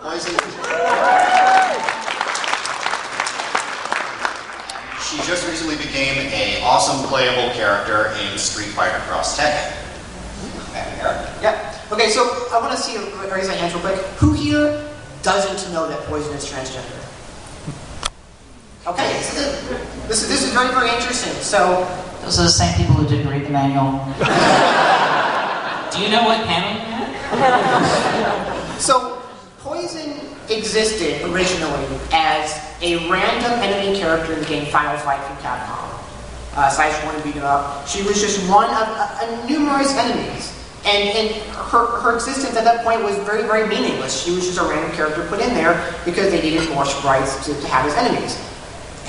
Poison. She just recently became an awesome playable character in Street Fighter Cross Tekken. Yeah. Okay, so I want to see, raise my hands real quick. Who here doesn't know that Poison is transgender? Okay, this is very, very interesting. So, those are the same people who didn't read the manual. Do you know what panel you're at? So, Poison existed originally as a random enemy character in the game Final Fight from Capcom. Size 1 beat 'em up. She was just one of numerous enemies. And her existence at that point was very, very meaningless. She was just a random character put in there because they needed more sprites to have as enemies.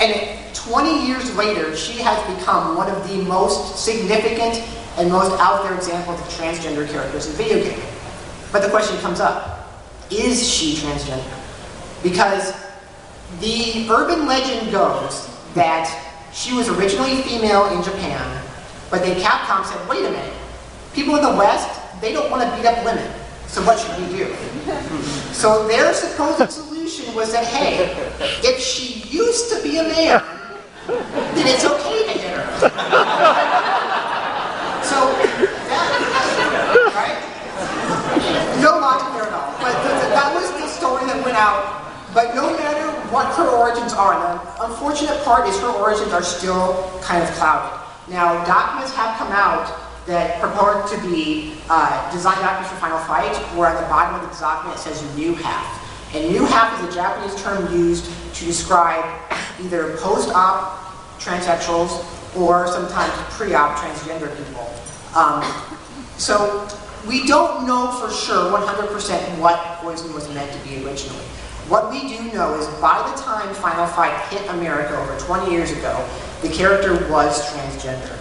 And 20 years later, she has become one of the most significant and most out there examples of transgender characters in video games. But the question comes up, is she transgender? Because the urban legend goes that she was originally female in Japan, but then Capcom said, wait a minute, people in the West, they don't want to beat up women, so what should we do? So their supposed solution was that, hey, if she used to be a man, then it's okay to hit her. So, right? No logic there at all. But that was the story that went out. But no matter what her origins are, the unfortunate part is her origins are still kind of clouded. Now, documents have come out that purport to be design documents for Final Fight, where at the bottom of the document it says new half. And new half is a Japanese term used to describe either post-op transsexuals or sometimes pre-op transgender people. So we don't know for sure 100% what Poison was meant to be originally. What we do know is by the time Final Fight hit America over 20 years ago, the character was transgender.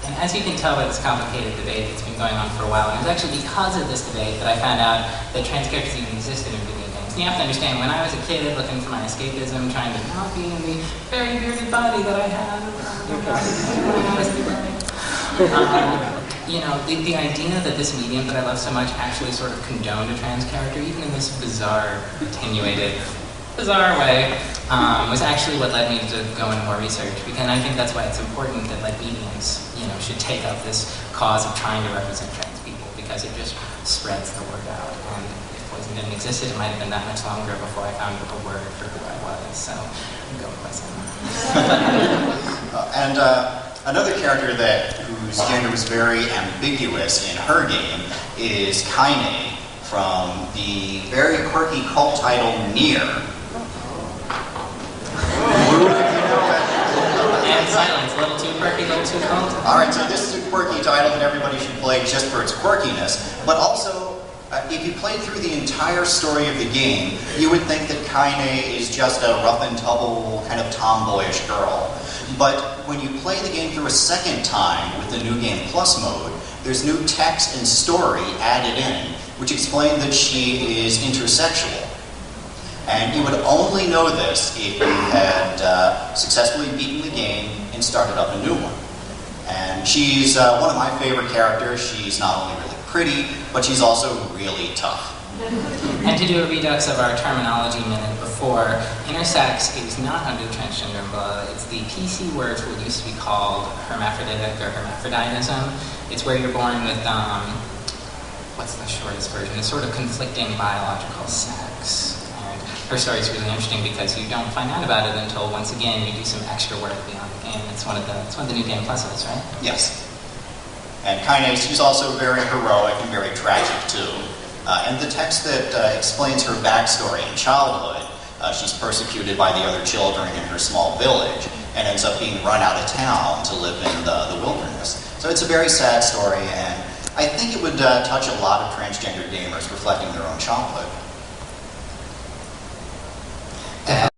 And as you can tell by this complicated debate that's been going on for a while, and it was actually because of this debate that I found out that trans characters even existed in video games. And you have to understand, when I was a kid looking for my escapism, trying to not be in the very bearded body that I had, you know, the idea that this medium that I love so much actually sort of condoned a trans character, even in this bizarre, attenuated, bizarre way, was actually what led me to go into more research. Because I think that's why it's important that like mediums, you know, should take up this cause of trying to represent trans people, because it just spreads the word out. And if Poison didn't exist, it might have been that much longer before I found a word for who I was. So I'm going Poison. And another character whose gender was very ambiguous in her game is Kaine from the very quirky cult title Nier. And silence, a little too quirky, a little too cult. Alright, so this is a quirky title that everybody should play just for its quirkiness, but also, if you played through the entire story of the game, you would think that Kaine is just a rough and tumble, kind of tomboyish girl. But when you play the game through a second time with the New Game Plus mode, there's new text and story added in, which explain that she is intersexual. And you would only know this if you had successfully beaten the game and started up a new one. And she's one of my favorite characters. She's not only really pretty, but she's also really tough. And to do a redux of our terminology a minute before, intersex is not under the transgender umbrella. It's the PC word for what used to be called hermaphroditic or hermaphroditism. It's where you're born with, what's the shortest version? It's sort of conflicting biological sex. And her story is really interesting because you don't find out about it until, once again, you do some extra work beyond the game. It's one of the New Game Pluses, right? Yes. And Kaine, she's also very heroic and very tragic, too. And the text that explains her backstory in childhood, she's persecuted by the other children in her small village and ends up being run out of town to live in the wilderness. So it's a very sad story, and I think it would touch a lot of transgender gamers reflecting their own childhood.